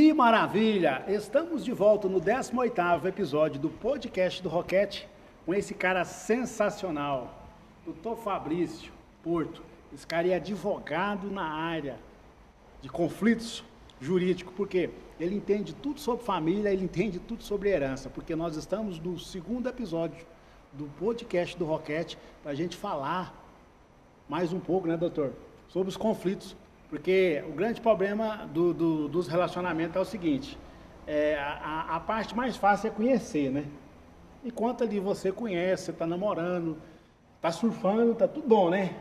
Que maravilha! Estamos de volta no 18º episódio do podcast do Roquete com esse cara sensacional, Dr. Fabrício Porto. Esse cara é advogado na área de conflitos jurídicos, porque ele entende tudo sobre família, ele entende tudo sobre herança, porque nós estamos no 2º episódio do podcast do Roquete para a gente falar mais um pouco, né, doutor, sobre os conflitos. Porque o grande problema dos relacionamentos é o seguinte, a parte mais fácil é conhecer, né? Enquanto ali você conhece, você está namorando, está surfando, está tudo bom, né?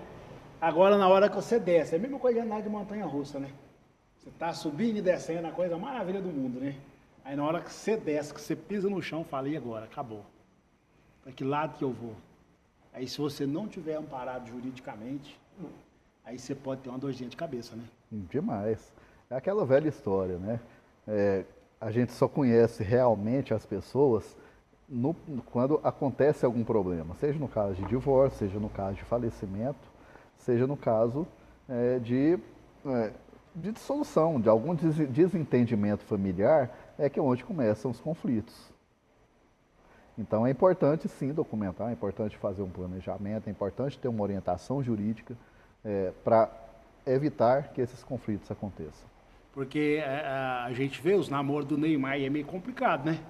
Agora na hora que você desce, é a mesma coisa de andar de montanha-russa, né? Você está subindo e descendo, a coisa maravilha do mundo, né? Aí na hora que você desce, que você pisa no chão, fala, e agora? Acabou. Para que lado que eu vou? Aí se você não tiver amparado juridicamente, aí você pode ter uma dorzinha de cabeça, né? Demais. É aquela velha história, né? A gente só conhece realmente as pessoas quando acontece algum problema, seja no caso de divórcio, seja no caso de falecimento, seja no caso de dissolução, de algum desentendimento familiar, que é onde começam os conflitos. Então é importante sim documentar, é importante fazer um planejamento, é importante ter uma orientação jurídica para evitar que esses conflitos aconteçam. Porque a gente vê os namoros do Neymar e é meio complicado, né?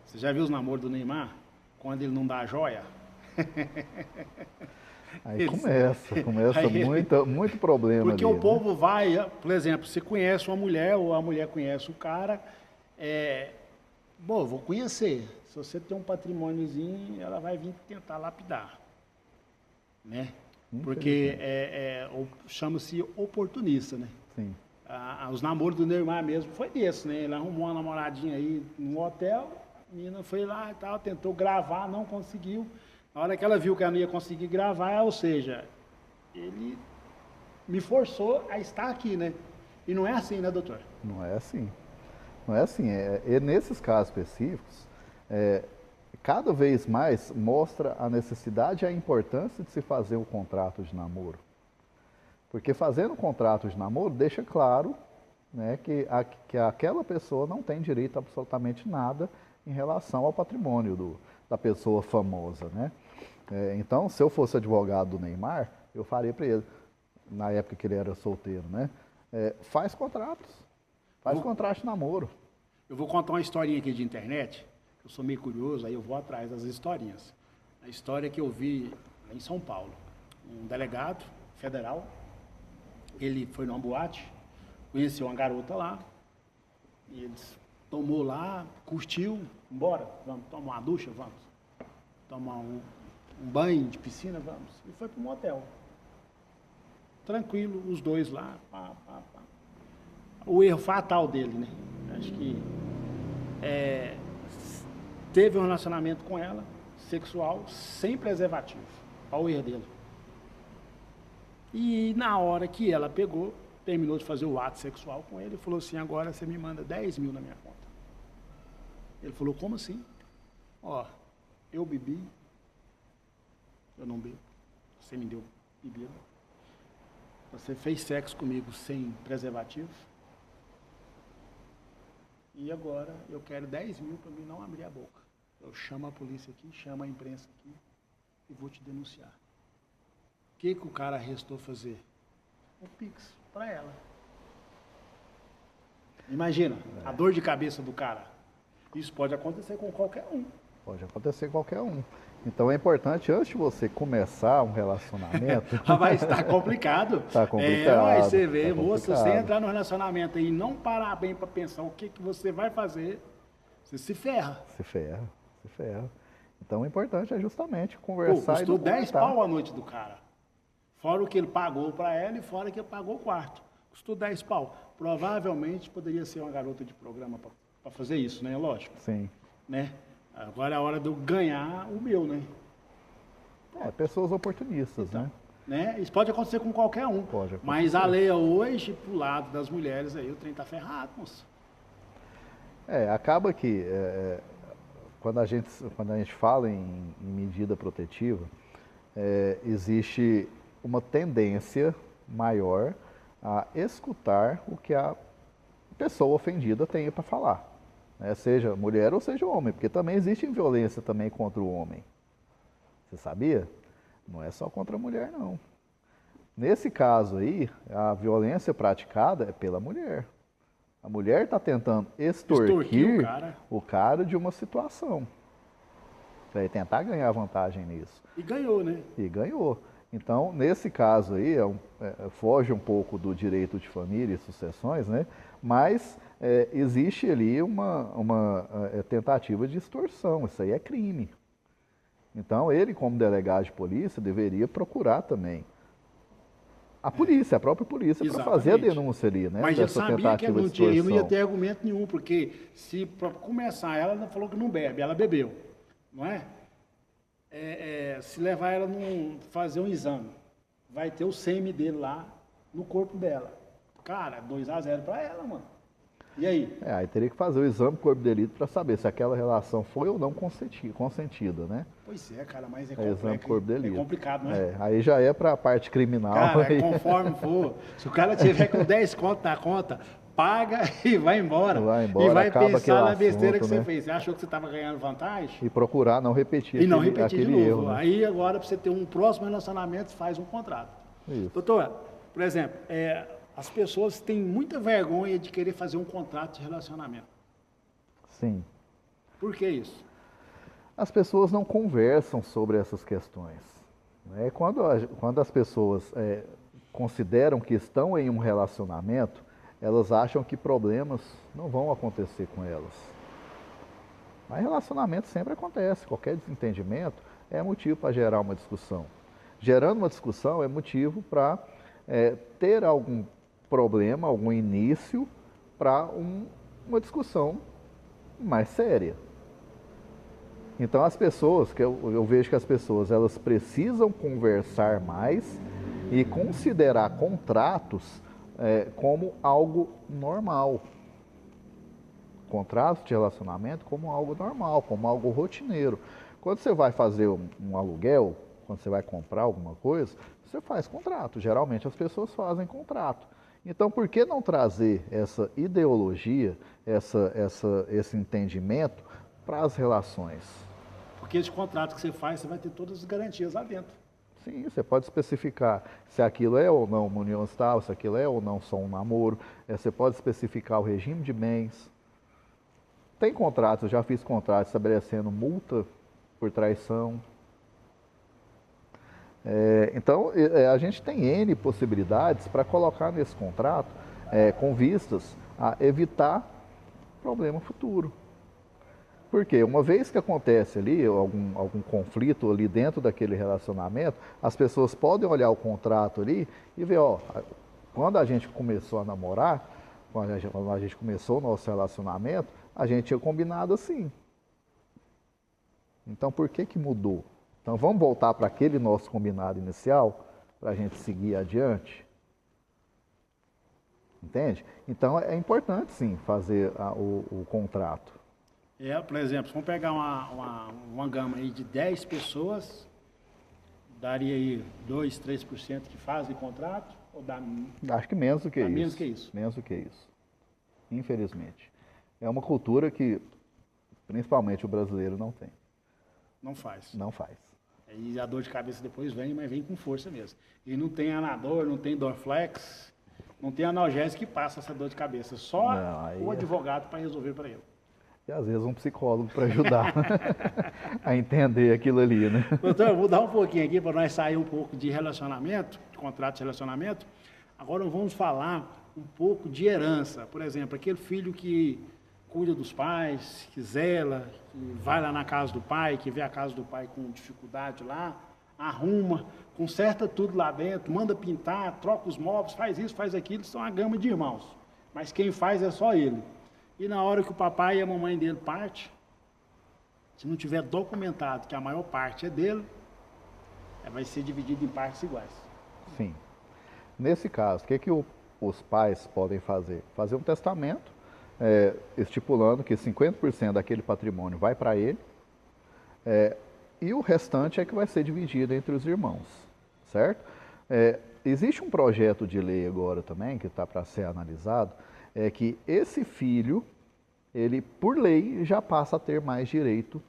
Você já viu os namoros do Neymar? Quando ele não dá a joia? Aí começa muito problema. Porque ali, o povo vai, por exemplo, você conhece uma mulher ou a mulher conhece o cara, bom, vou conhecer. Se você tem um patrimôniozinho, ela vai vir tentar lapidar, né? Porque chama-se oportunista, né? Sim. Os namoros do Neymar mesmo foi desse, né? Ele arrumou uma namoradinha aí no hotel, a menina foi lá e tal, tentou gravar, não conseguiu. Na hora que ela viu que ela não ia conseguir gravar, ou seja, ele me forçou a estar aqui, né? E não é assim, né, doutor? Não é assim. Não é assim. E nesses casos específicos, cada vez mais mostra a necessidade e a importância de se fazer o contrato de namoro. Porque fazendo o contrato de namoro deixa claro, né, que aquela pessoa não tem direito a absolutamente nada em relação ao patrimônio da pessoa famosa, né? Então, se eu fosse advogado do Neymar, eu faria para ele, na época que ele era solteiro, né? Faz contratos, faz contrato de namoro. Eu vou contar uma historinha aqui de internet, eu sou meio curioso, aí eu vou atrás das historinhas. A história que eu vi em São Paulo, um delegado federal, ele foi numa boate, conheceu uma garota lá, e eles tomou lá, curtiu, embora, vamos tomar uma ducha, vamos, tomar um banho de piscina, vamos, e foi para um motel. Tranquilo, os dois lá, pá. O erro fatal dele, né? Acho que teve um relacionamento com ela, sexual, sem preservativo. Olha o erro dele. E na hora que ela pegou, terminou de fazer o ato sexual com ele, falou assim, agora você me manda 10 mil na minha conta. Ele falou, como assim? Ó, eu bebi, eu não bebo, você me deu bebida, você fez sexo comigo sem preservativo, e agora eu quero 10 mil para mim não abrir a boca. Eu chamo a polícia aqui, chamo a imprensa aqui e vou te denunciar. O que o cara restou fazer? O Pix para ela. Imagina, a dor de cabeça do cara. Isso pode acontecer com qualquer um. Pode acontecer com qualquer um. Então é importante, antes de você começar um relacionamento... Vai estar complicado. Está complicado. Aí você vê, tá moço, complicado. você entrar no relacionamento e não parar bem para pensar o que você vai fazer, você se ferra. Se ferra. Então o importante é justamente conversar e custou 10 documentar. pau a noite do cara. Fora o que ele pagou para ela e fora que ele pagou o quarto. Custou 10 pau. Provavelmente poderia ser uma garota de programa para fazer isso, né? Lógico. Sim. Né? Agora é a hora de eu ganhar o meu, né? Pessoas oportunistas, Então, né? Isso pode acontecer com qualquer um. Pode acontecer. Mas a lei hoje, pro lado das mulheres, aí o trem tá ferrado, moço. Acaba que quando a gente fala em medida protetiva, existe uma tendência maior a escutar o que a pessoa ofendida tenha para falar, né? Seja mulher ou seja homem, porque também existe violência também contra o homem. Você sabia? Não é só contra a mulher, não. Nesse caso aí, a violência praticada é pela mulher. A mulher está tentando extorquir o cara de uma situação. Para tentar ganhar vantagem nisso. E ganhou, né? E ganhou. Então, nesse caso aí, foge um pouco do direito de família e sucessões, né? Mas existe ali uma tentativa de extorsão. Isso aí é crime. Então, ele, como delegado de polícia, deveria procurar também a polícia, a própria polícia, para fazer a denúncia ali, né? Mas ele sabia que não ia ter argumento nenhum, porque se para começar, ela falou que não bebe, ela bebeu, não é? Se levar ela fazer um exame, vai ter o sêmen dele lá no corpo dela. Cara, 2-0 para ela, mano. E aí? Aí teria que fazer o exame do corpo de delito para saber se aquela relação foi ou não consentida, né? Pois é, cara, mas exame do corpo de delito. É complicado, não é? Aí já é para a parte criminal. Cara, conforme for, se o cara tiver com 10 conto na conta, paga e vai embora. E vai pensar na besteira que você fez. Você achou que você estava ganhando vantagem? E procurar não repetir aquele de novo. Erro. Né? Aí agora, para você ter um próximo relacionamento, você faz um contrato. Isso. Doutor, por exemplo, as pessoas têm muita vergonha de querer fazer um contrato de relacionamento. Sim. Por que isso? As pessoas não conversam sobre essas questões. Né? Quando as pessoas consideram que estão em um relacionamento, elas acham que problemas não vão acontecer com elas. Mas relacionamento sempre acontece. Qualquer desentendimento é motivo para gerar uma discussão. Gerando uma discussão é motivo para ter algum problema, algum início para uma discussão mais séria. Então as pessoas, eu vejo que as pessoas elas precisam conversar mais e considerar contratos como algo normal. Contratos de relacionamento como algo normal, como algo rotineiro. Quando você vai fazer um aluguel, quando você vai comprar alguma coisa, você faz contrato. Geralmente as pessoas fazem contrato. Então, por que não trazer essa ideologia, esse entendimento para as relações? Porque esse contrato que você faz, você vai ter todas as garantias lá dentro. Sim, você pode especificar se aquilo é ou não uma união estável, se aquilo é ou não só um namoro. Você pode especificar o regime de bens. Tem contratos, eu já fiz contratos estabelecendo multa por traição. Então, a gente tem N possibilidades para colocar nesse contrato com vistas a evitar problema futuro. Porque uma vez que acontece ali algum conflito ali dentro daquele relacionamento, as pessoas podem olhar o contrato ali e ver, quando a gente começou a namorar, quando a gente começou o nosso relacionamento, a gente tinha combinado assim. Então, por que mudou? Então, vamos voltar para aquele nosso combinado inicial, para a gente seguir adiante? Entende? Então, é importante, sim, fazer o contrato. Por exemplo, vamos pegar uma gama aí de 10 pessoas, daria aí 2, 3% que fazem contrato? Ou dá... Acho que menos do que isso. Menos que isso. Menos do que isso. Infelizmente. É uma cultura que, principalmente o brasileiro, não tem. Não faz. Não faz. E a dor de cabeça depois vem, mas vem com força mesmo. E não tem anador, não tem Dorflex, não tem analgésico que passa essa dor de cabeça. Só o advogado para resolver para ele. E às vezes um psicólogo para ajudar a entender aquilo ali, né? Doutor, eu vou dar um pouquinho aqui para nós sair um pouco de relacionamento, de contrato de relacionamento. Agora vamos falar um pouco de herança. Por exemplo, aquele filho que cuida dos pais, que zela, que vai lá na casa do pai, que vê a casa do pai com dificuldade lá, arruma, conserta tudo lá dentro, manda pintar, troca os móveis, faz isso, faz aquilo, são uma gama de irmãos. Mas quem faz é só ele. E na hora que o papai e a mamãe dele partem, se não tiver documentado que a maior parte é dele, vai ser dividido em partes iguais. Sim. Nesse caso, o que os pais podem fazer? Fazer um testamento, estipulando que 50% daquele patrimônio vai para ele, e o restante é que vai ser dividido entre os irmãos, certo? Existe um projeto de lei agora também, que está para ser analisado, é que esse filho, ele, por lei, já passa a ter mais direito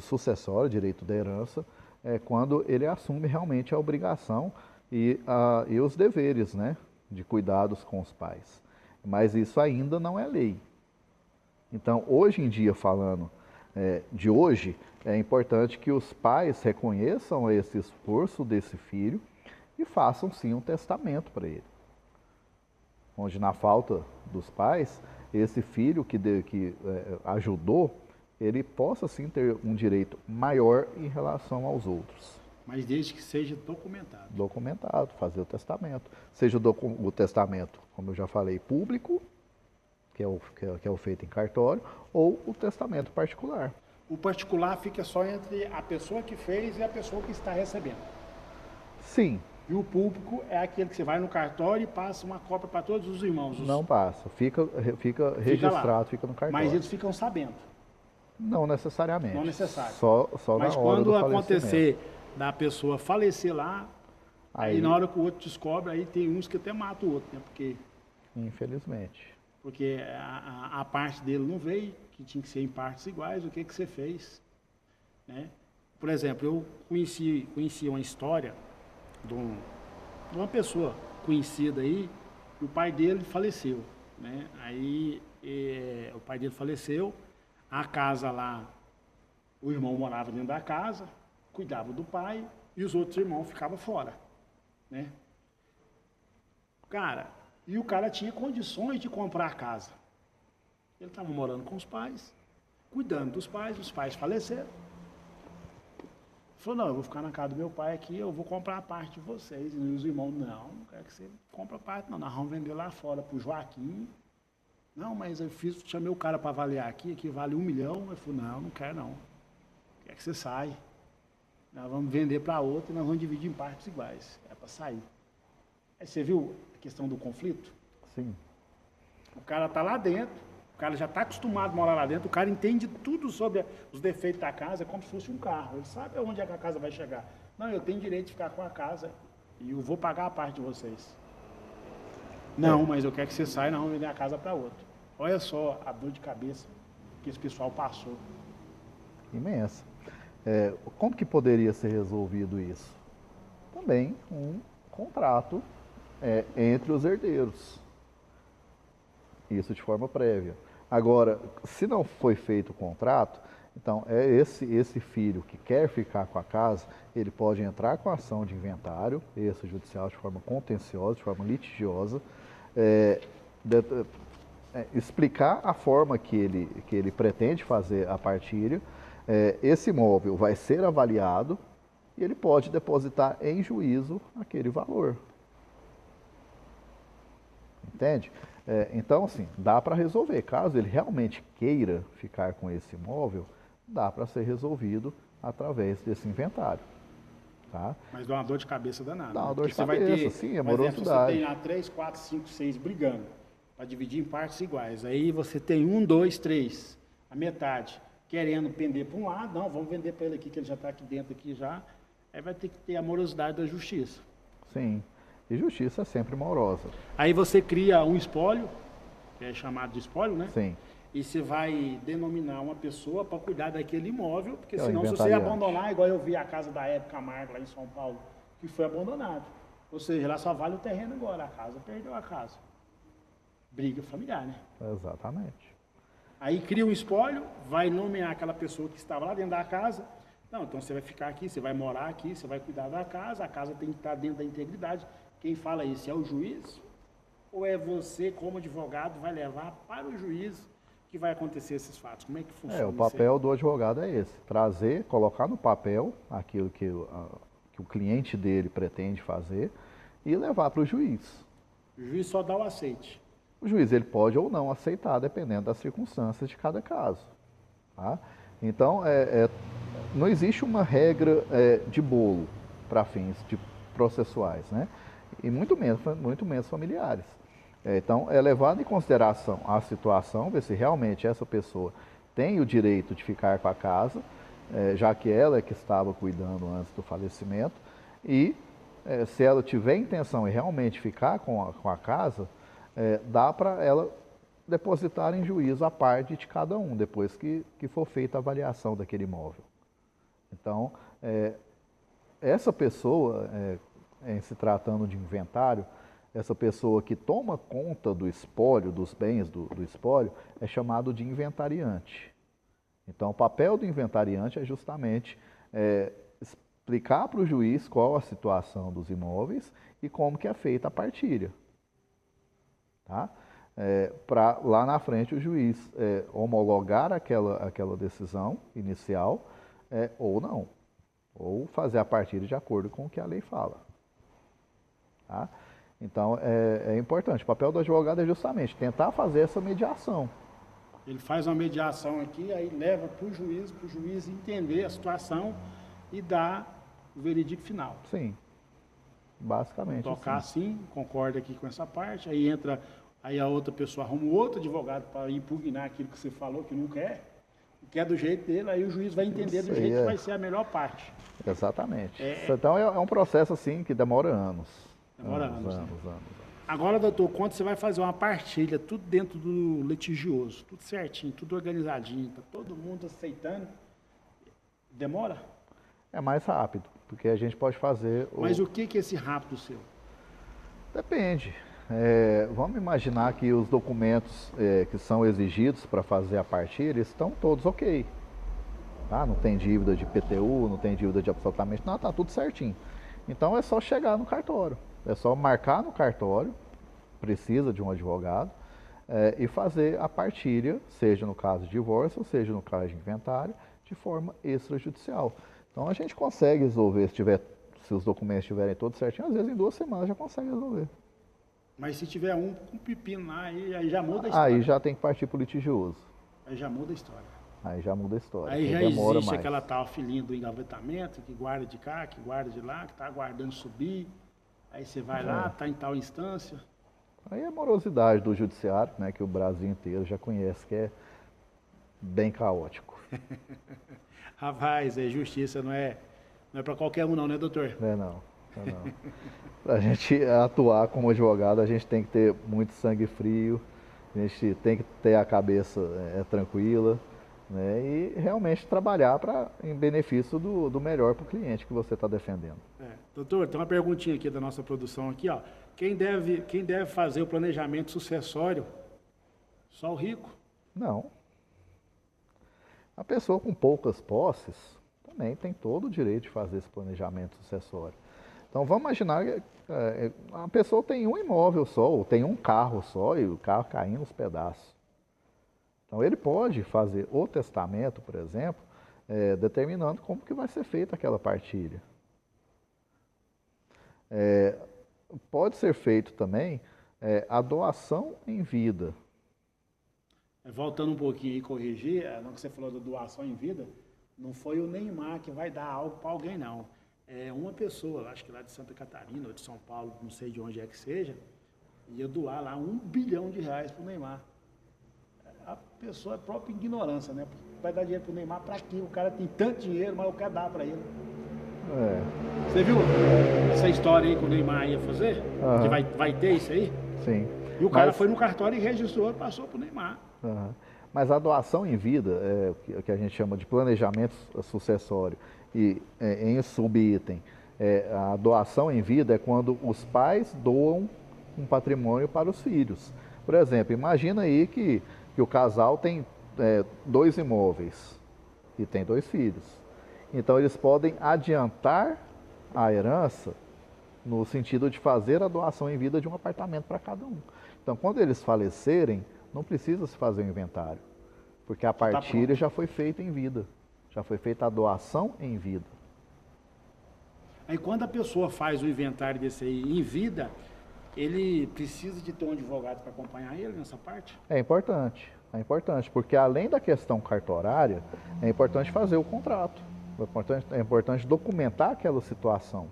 sucessório, direito da herança, quando ele assume realmente a obrigação e os deveres, né, de cuidados com os pais. Mas isso ainda não é lei. Então, hoje em dia, falando de hoje, é importante que os pais reconheçam esse esforço desse filho e façam sim um testamento para ele. Onde, na falta dos pais, esse filho que ajudou, ele possa sim ter um direito maior em relação aos outros. Mas desde que seja documentado. Documentado, fazer o testamento. Seja o testamento, como eu já falei, público, que é o feito em cartório, ou o testamento particular. O particular fica só entre a pessoa que fez e a pessoa que está recebendo. Sim. E o público é aquele que você vai no cartório e passa uma cópia para todos os irmãos. Não passa, fica registrado, fica no cartório. Mas eles ficam sabendo. Não necessariamente. Não necessário. Só mas na hora do quando acontecer da pessoa falecer lá, aí na hora que o outro descobre, aí tem uns que até matam o outro, né? Infelizmente. Porque a parte dele não veio, que tinha que ser em partes iguais, o que você fez, né? Por exemplo, eu conheci uma história de uma pessoa conhecida aí, e o pai dele faleceu, né? Aí o pai dele faleceu, a casa lá, o irmão morava dentro da casa, cuidava do pai, e os outros irmãos ficavam fora, né? Cara, e o cara tinha condições de comprar a casa. Ele estava morando com os pais, cuidando dos pais, os pais faleceram. Falou, não, eu vou ficar na casa do meu pai aqui, eu vou comprar a parte de vocês. E os irmãos, não quero que você compre a parte, não, nós vamos vender lá fora para o Joaquim. Não, mas eu chamei o cara para avaliar aqui vale 1 milhão. Eu falei, não quero não. Quer que você saia. Nós vamos vender para outro e nós vamos dividir em partes iguais. É para sair. Aí você viu a questão do conflito? Sim. O cara está lá dentro, o cara já está acostumado a morar lá dentro, o cara entende tudo sobre os defeitos da casa, é como se fosse um carro. Ele sabe aonde é que a casa vai chegar. Não, eu tenho direito de ficar com a casa e eu vou pagar a parte de vocês. Não, mas eu quero que você saia, nós vamos vender a casa para outro. Olha só a dor de cabeça que esse pessoal passou. Imensa. Como que poderia ser resolvido isso? Também um contrato entre os herdeiros. Isso de forma prévia. Agora, se não foi feito o contrato, então esse filho que quer ficar com a casa, ele pode entrar com a ação de inventário, extrajudicial, de forma contenciosa, de forma litigiosa, explicar a forma que ele pretende fazer a partilha. Esse imóvel vai ser avaliado e ele pode depositar em juízo aquele valor. Entende? Então, assim, dá para resolver. Caso ele realmente queira ficar com esse imóvel, dá para ser resolvido através desse inventário. Tá? Mas dá uma dor de cabeça danada. Dá uma dor de você cabeça, vai ter, sim, é por exemplo, morosidade. você tem lá 3, 4, 5, 6 brigando para dividir em partes iguais. Aí você tem 1, 2, 3, a metade, querendo pender para um lado, não, vamos vender para ele aqui, que ele já está aqui dentro aqui já. Aí vai ter que ter a morosidade da justiça. Sim. E justiça é sempre morosa. Aí você cria um espólio, que é chamado de espólio, né? Sim. E você vai denominar uma pessoa para cuidar daquele imóvel, porque É o senão se você inventariante. abandonar, igual eu vi a casa da Hebe Camargo lá em São Paulo, que foi abandonado. Ou seja, lá só vale o terreno agora, a casa perdeu a casa. Briga familiar, né? Exatamente. Aí cria um espólio, vai nomear aquela pessoa que estava lá dentro da casa. Não, então você vai ficar aqui, você vai morar aqui, você vai cuidar da casa, a casa tem que estar dentro da integridade. Quem fala isso é o juiz ou é você, como advogado, vai levar para o juiz que vai acontecer esses fatos? Como é que funciona O papel do advogado é esse, trazer, colocar no papel aquilo que o cliente dele pretende fazer e levar para o juiz. O juiz só dá o aceite. O juiz ele pode ou não aceitar, dependendo das circunstâncias de cada caso. Tá? Então, não existe uma regra de bolo para fins processuais, né? E muito menos familiares. Então, é levado em consideração a situação, ver se realmente essa pessoa tem o direito de ficar com a casa, já que ela é que estava cuidando antes do falecimento, e se ela tiver intenção em realmente ficar com a casa, dá para ela depositar em juízo a parte de cada um, depois que for feita a avaliação daquele imóvel. Então, essa pessoa, em se tratando de inventário, essa pessoa que toma conta do espólio, dos bens do espólio, é chamado de inventariante. Então, o papel do inventariante é justamente explicar para o juiz qual a situação dos imóveis e como que é feita a partilha. Tá? Para lá na frente o juiz homologar aquela decisão inicial ou não, ou fazer a partilha de acordo com o que a lei fala. Tá? Então é importante, o papel do advogado é justamente tentar fazer essa mediação. Ele faz uma mediação aqui, aí leva para o juiz entender a situação e dar o veredicto final. Sim, basicamente. Tocar assim, concorda aqui com essa parte, aí a outra pessoa arruma um outro advogado para impugnar aquilo que você falou que não quer do jeito dele, aí o juiz vai entender do jeito que vai ser a melhor parte. Exatamente. Então é um processo assim que demora anos. Demora anos. Agora, doutor, quando você vai fazer uma partilha, tudo dentro do litigioso, tudo certinho, tudo organizadinho, tá todo mundo aceitando, demora? É mais rápido, porque a gente pode fazer... Mas o que é esse rápido seu? Depende. Vamos imaginar que os documentos que são exigidos para fazer a partilha estão todos ok. Tá? Não tem dívida de IPTU, não tem dívida de absolutamente nada, está tudo certinho. Então é só chegar no cartório, é só marcar no cartório, precisa de um advogado, e fazer a partilha, seja no caso de divórcio, seja no caso de inventário, de forma extrajudicial. Então a gente consegue resolver, se os documentos estiverem todos certinhos, às vezes em 2 semanas já consegue resolver. Mas se tiver um com pepino lá, aí já muda a história. Aí já tem que partir para o litigioso. Aí já muda a história. Aí já muda a história. Aí já demora existe mais. aquela tal filhinha do engavetamento, que guarda de cá, que guarda de lá, que está aguardando subir. Aí você vai lá, está em tal instância. Aí é a morosidade do judiciário, né, que o Brasil inteiro já conhece, que é bem caótico. Rapaz, justiça não é para qualquer um não, né, doutor? Não. Para a gente atuar como advogado, a gente tem que ter muito sangue frio, a gente tem que ter a cabeça tranquila, né, e realmente trabalhar em benefício do melhor para o cliente que você está defendendo. Doutor, tem uma perguntinha aqui da nossa produção aqui, ó. Quem deve fazer o planejamento sucessório? Só o rico? Não. A pessoa com poucas posses também tem todo o direito de fazer esse planejamento sucessório. Então vamos imaginar que a pessoa tem um imóvel só, ou tem um carro só, e o carro caindo nos pedaços. Então ele pode fazer o testamento, por exemplo, determinando como que vai ser feita aquela partilha. Pode ser feito também a doação em vida. Voltando um pouquinho e corrigir, no que você falou da doação em vida, não foi o Neymar que vai dar algo para alguém, não. É uma pessoa, acho que lá de Santa Catarina ou de São Paulo, não sei de onde é que seja, ia doar lá R$1 bilhão para o Neymar. A pessoa é própria ignorância, né? Vai dar dinheiro para o Neymar para quê? O cara tem tanto dinheiro, mas eu quero dar para ele. Você viu essa história aí que o Neymar ia fazer? Uhum. Que vai ter isso aí? Sim. E o cara foi no cartório e registrou e passou para o Neymar. Uhum. Mas a doação em vida, o que a gente chama de planejamento sucessório, e em subitem, a doação em vida é quando os pais doam um patrimônio para os filhos. Por exemplo, imagina aí que o casal tem 2 imóveis e tem 2 filhos. Então eles podem adiantar a herança no sentido de fazer a doação em vida de um apartamento para cada um. Então quando eles falecerem, não precisa se fazer o inventário, porque a partilha já foi feita em vida, já foi feita a doação em vida. Aí quando a pessoa faz o inventário desse aí em vida, ele precisa de ter um advogado para acompanhar ele nessa parte? É importante, porque além da questão cartorária, é importante fazer o contrato, é importante documentar aquela situação.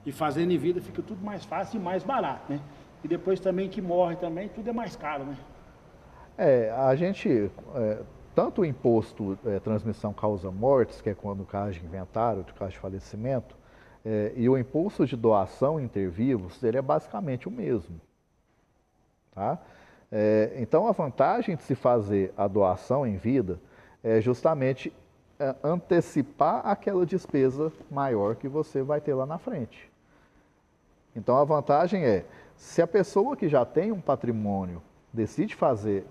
E fazendo em vida fica tudo mais fácil e mais barato, né? E depois também que morre também, tudo é mais caro, né? A gente, tanto o imposto transmissão causa mortes, que é quando o caso de inventário, o caso de falecimento, e o imposto de doação inter vivos, ele é basicamente o mesmo. Tá? Então, a vantagem de se fazer a doação em vida é justamente antecipar aquela despesa maior que você vai ter lá na frente. Então, a vantagem é, se a pessoa que já tem um patrimônio decide fazer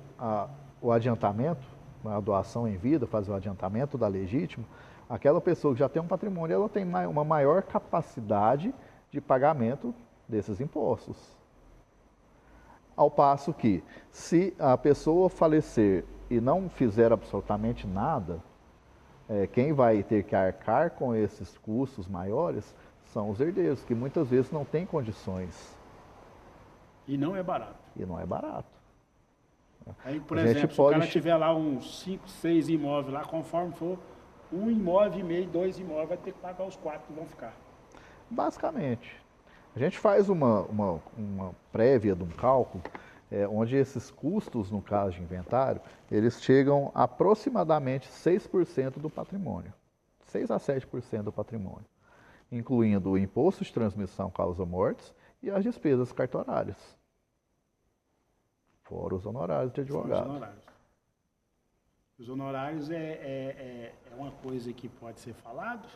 o adiantamento, a doação em vida, fazer o adiantamento da legítima, aquela pessoa que já tem um patrimônio, ela tem uma maior capacidade de pagamento desses impostos. Ao passo que, se a pessoa falecer e não fizer absolutamente nada, quem vai ter que arcar com esses custos maiores são os herdeiros, que muitas vezes não têm condições. E não é barato. E não é barato. Aí, por exemplo, se o cara tiver lá uns 5, 6 imóveis lá, conforme for, um imóvel e meio, 2 imóveis, vai ter que pagar os 4 que vão ficar. Basicamente. A gente faz uma prévia de um cálculo, onde esses custos, no caso de inventário, eles chegam a aproximadamente 6% do patrimônio. 6 a 7% do patrimônio, incluindo o imposto de transmissão causa-mortes e as despesas cartorárias. Fora os honorários de advogado. Os honorários é uma coisa que pode ser falado?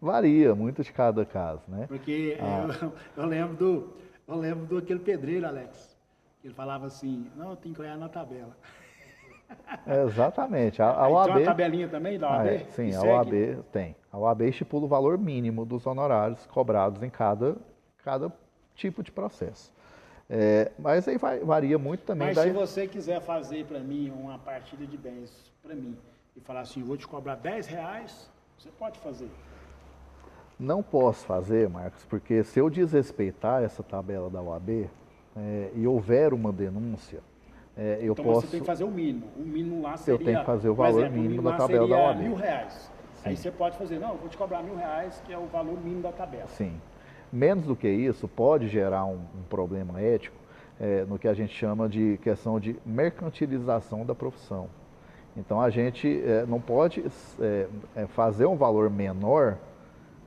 Varia muito de cada caso, né? Porque eu lembro do aquele pedreiro, Alex. Ele falava assim, não, eu tenho que olhar na tabela. Exatamente. A OAB, tem uma tabelinha também da OAB? Sim, a OAB tem. A OAB estipula o valor mínimo dos honorários cobrados em cada tipo de processo. Mas aí varia muito também. Mas se você quiser fazer para mim uma partilha de bens para mim e falar assim, vou te cobrar R$10, você pode fazer? Não posso fazer, Marcos, porque se eu desrespeitar essa tabela da OAB e houver uma denúncia, eu então posso... você tem que fazer o mínimo. O mínimo lá seria... Eu tenho que fazer o valor mínimo da tabela da OAB. R$1.000. Aí você pode fazer, não, eu vou te cobrar R$1.000, que é o valor mínimo da tabela. Sim. Menos do que isso, pode gerar um problema ético no que a gente chama de questão de mercantilização da profissão. Então, a gente não pode fazer um valor menor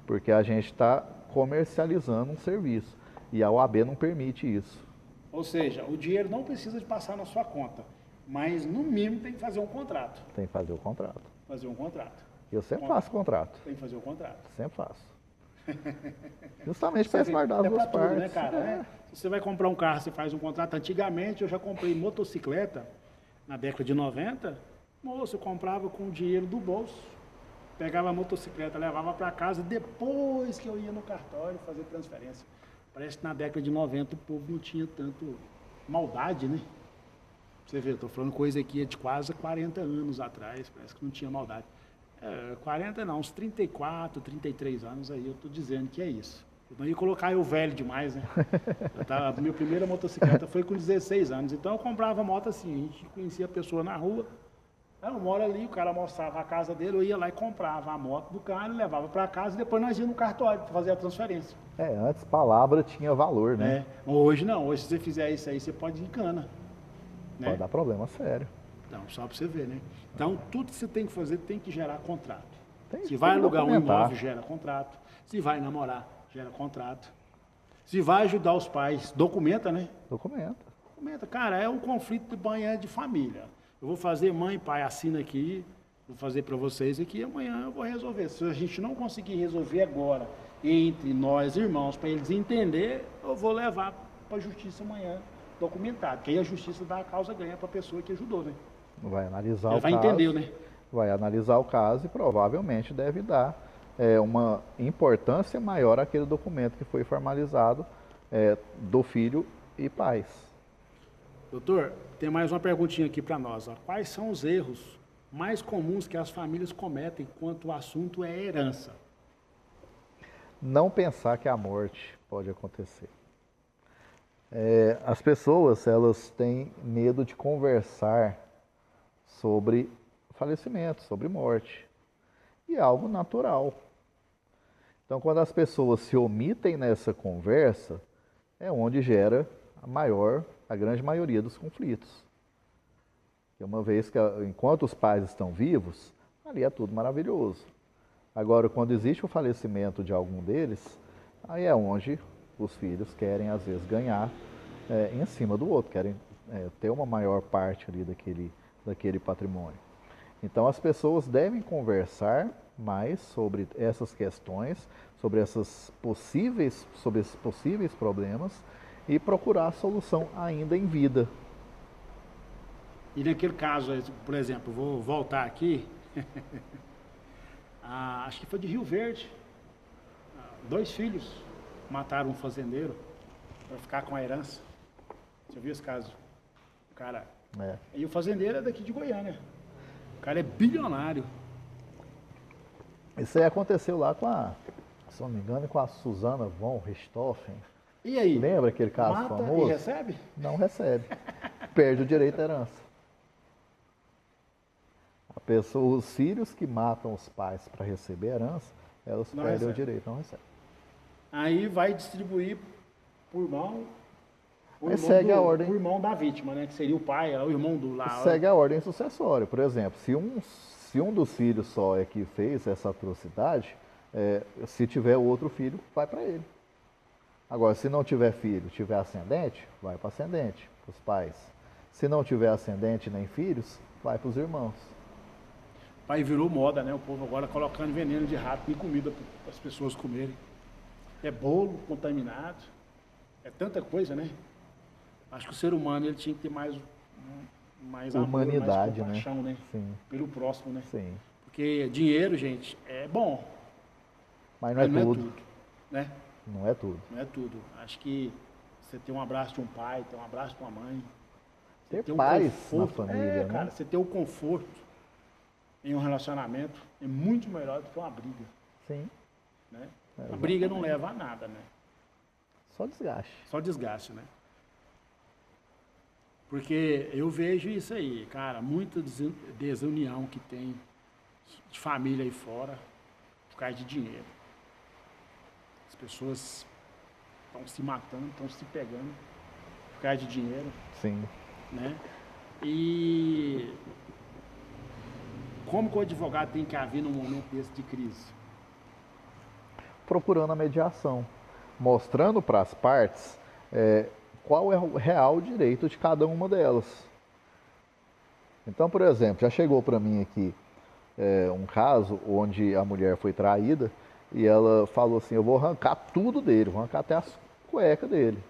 porque a gente está comercializando um serviço. E a OAB não permite isso. Ou seja, o dinheiro não precisa de passar na sua conta, mas no mínimo tem que fazer um contrato. Tem que fazer o contrato. Fazer um contrato. Eu sempre faço contrato. Tem que fazer o contrato. Sempre faço. Justamente para resguardar as duas partes. Tudo, né, cara? Se você vai comprar um carro, você faz um contrato. Antigamente, eu já comprei motocicleta, na década de 90, moço, eu comprava com o dinheiro do bolso, pegava a motocicleta, levava para casa, depois que eu ia no cartório fazer transferência. Parece que na década de 90 o povo não tinha tanto maldade, né? Você vê, eu estou falando coisa aqui de quase 40 anos atrás, parece que não tinha maldade. 40 não, uns 34, 33 anos aí, eu estou dizendo que é isso. Eu não ia colocar eu velho demais, né? Minha primeira motocicleta foi com 16 anos, então eu comprava moto assim, a gente conhecia a pessoa na rua, eu moro ali, o cara mostrava a casa dele, eu ia lá e comprava a moto do cara, levava para casa e depois nós íamos no cartório para fazer a transferência. Antes palavra tinha valor, né? Hoje não, hoje se você fizer isso aí, você pode ir em cana. Né? Pode dar problema sério. Então, só para você ver, né? Então, tudo que você tem que fazer tem que gerar contrato. Tem se vai alugar um imóvel, gera contrato. Se vai namorar, gera contrato. Se vai ajudar os pais, documenta, né? Documenta. Cara, é um conflito de banho de família. Eu vou fazer, mãe, pai, assina aqui, vou fazer para vocês aqui, amanhã eu vou resolver. Se a gente não conseguir resolver agora, entre nós, irmãos, para eles entenderem, eu vou levar para a justiça amanhã, documentado. Que aí a justiça dá a causa ganha para a pessoa que ajudou, né? Vai analisar Ele o vai caso. entender, né? Vai analisar o caso e provavelmente deve dar uma importância maior àquele documento que foi formalizado do filho e pais. Doutor, tem mais uma perguntinha aqui para nós. Ó. Quais são os erros mais comuns que as famílias cometem quanto o assunto é herança? Não pensar que a morte pode acontecer. As pessoas, elas têm medo de conversar sobre falecimento, sobre morte. E é algo natural. Então, quando as pessoas se omitem nessa conversa, é onde gera a grande maioria dos conflitos. Uma vez que, enquanto os pais estão vivos, ali é tudo maravilhoso. Agora, quando existe o falecimento de algum deles, aí é onde os filhos querem, às vezes, ganhar em cima do outro, querem ter uma maior parte ali daquele patrimônio. Então as pessoas devem conversar mais sobre essas questões, sobre esses possíveis problemas e procurar a solução ainda em vida. E naquele caso, por exemplo, vou voltar aqui, acho que foi de Rio Verde, 2 filhos mataram um fazendeiro para ficar com a herança. Você viu esse caso? O cara... E o fazendeiro é daqui de Goiânia. O cara é bilionário. Isso aí aconteceu lá se não me engano, com a Susana von Richthofen. E aí? Lembra aquele caso mata famoso? E recebe? Não recebe. Perde o direito à herança. Os filhos que matam os pais para receber a herança, elas perdem o direito, não recebem. Aí vai distribuir por mão. Aí segue a ordem. O irmão da vítima, né? Que seria o pai, o irmão do lá. Segue a ordem sucessória. Por exemplo, se um dos filhos só é que fez essa atrocidade, se tiver outro filho, vai para ele. Agora, se não tiver filho, tiver ascendente, vai para ascendente, para os pais. Se não tiver ascendente nem filhos, vai para os irmãos. Pai virou moda, né? O povo agora colocando veneno de rato em comida para as pessoas comerem. É bolo contaminado, é tanta coisa, né? Acho que o ser humano ele tinha que ter mais humanidade, amor, mais compaixão, né? Sim. Pelo próximo, né? Sim. Porque dinheiro, gente, é bom. Mas não é tudo, né? Não é tudo. Não é tudo. Acho que você ter um abraço de um pai, ter um abraço de uma mãe. Ter paz na família, né? Cara, você ter o conforto em um relacionamento é muito melhor do que uma briga. Sim. Né? A briga não leva a nada, né? Só desgaste. Só desgaste, né? Porque eu vejo isso aí, cara, muita desunião que tem de família aí fora por causa de dinheiro. As pessoas estão se matando, estão se pegando por causa de dinheiro. Sim. Né? E como que o advogado tem que haver num momento desse de crise? Procurando a mediação, mostrando para as partes qual é o real direito de cada uma delas. Então, por exemplo, já chegou para mim aqui um caso onde a mulher foi traída e ela falou assim, eu vou arrancar tudo dele, vou arrancar até as cuecas dele.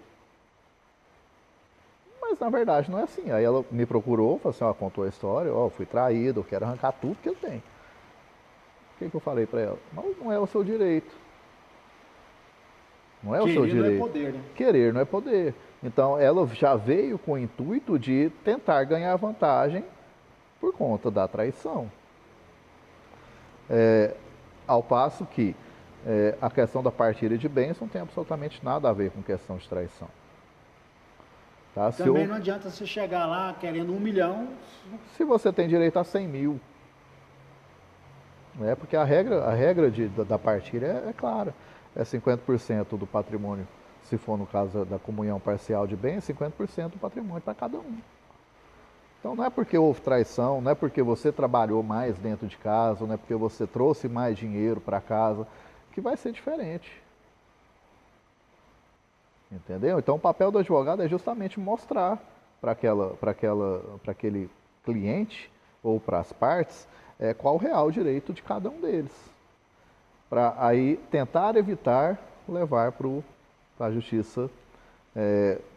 Mas na verdade não é assim. Aí ela me procurou, falou assim, contou a história, fui traído, eu quero arrancar tudo que ele tem. O que eu falei para ela? Não é o seu direito. Não é o seu direito. Querer não é poder, né? Querer não é poder. Então ela já veio com o intuito de tentar ganhar vantagem por conta da traição. Ao passo que a questão da partilha de bens não tem absolutamente nada a ver com questão de traição. Tá? Também não adianta você chegar lá querendo 1 milhão. Se você tem direito a 100 mil. Porque a regra da partilha é clara. É 50% do patrimônio, se for no caso da comunhão parcial de bens, 50% do patrimônio para cada um. Então não é porque houve traição, não é porque você trabalhou mais dentro de casa, não é porque você trouxe mais dinheiro para casa, que vai ser diferente. Entendeu? Então o papel do advogado é justamente mostrar para aquele cliente ou para as partes qual o real direito de cada um deles. Para aí tentar evitar levar para a justiça,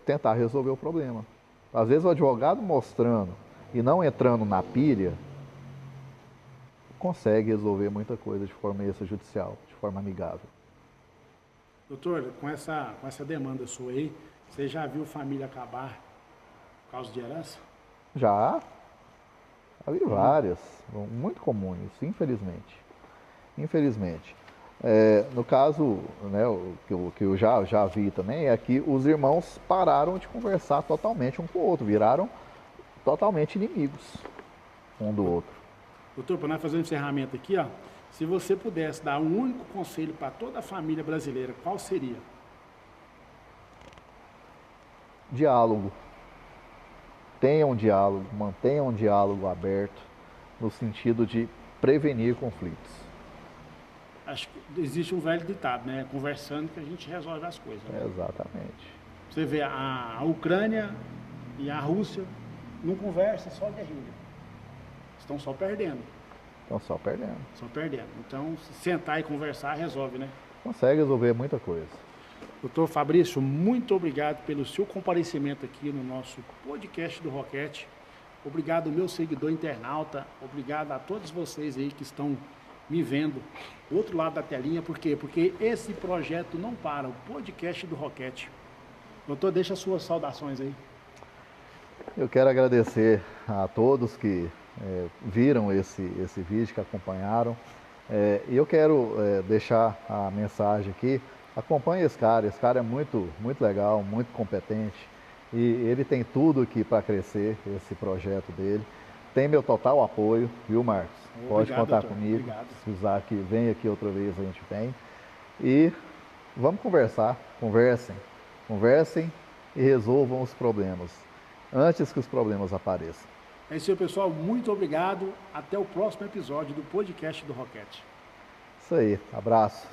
tentar resolver o problema. Às vezes o advogado mostrando e não entrando na pilha, consegue resolver muita coisa de forma extrajudicial, de forma amigável. Doutor, com essa demanda sua aí, você já viu família acabar por causa de herança? Já vi várias, muito comum isso, infelizmente. No caso, né, o que eu já vi também é que os irmãos pararam de conversar totalmente um com o outro, viraram totalmente inimigos um do outro. Doutor, para nós fazer um encerramento aqui, se você pudesse dar um único conselho para toda a família brasileira, qual seria? Diálogo. Tenham diálogo, mantenham um diálogo aberto, no sentido de prevenir conflitos. Acho que existe um velho ditado, né? Conversando que a gente resolve as coisas. Né? Exatamente. Você vê, a Ucrânia e a Rússia não conversam, só guerrilha. Estão só perdendo. Estão só perdendo. Só perdendo. Então, se sentar e conversar, resolve, né? Consegue resolver muita coisa. Doutor Fabrício, muito obrigado pelo seu comparecimento aqui no nosso podcast do Roquete. Obrigado, meu seguidor internauta. Obrigado a todos vocês aí que estão me vendo do outro lado da telinha. Por quê? Porque esse projeto não para, o podcast do Roquete. Doutor, deixa as suas saudações aí. Eu quero agradecer a todos que viram esse vídeo, que acompanharam. E eu quero deixar a mensagem aqui. Acompanhe esse cara é muito legal, muito competente. E ele tem tudo aqui para crescer, esse projeto dele. Tem meu total apoio, viu, Marcos? Pode contar comigo. Obrigado. Se precisar que venha aqui outra vez, a gente vem. E vamos conversar, conversem e resolvam os problemas, antes que os problemas apareçam. É isso aí, pessoal. Muito obrigado. Até o próximo episódio do podcast do Roquete. Isso aí. Abraço.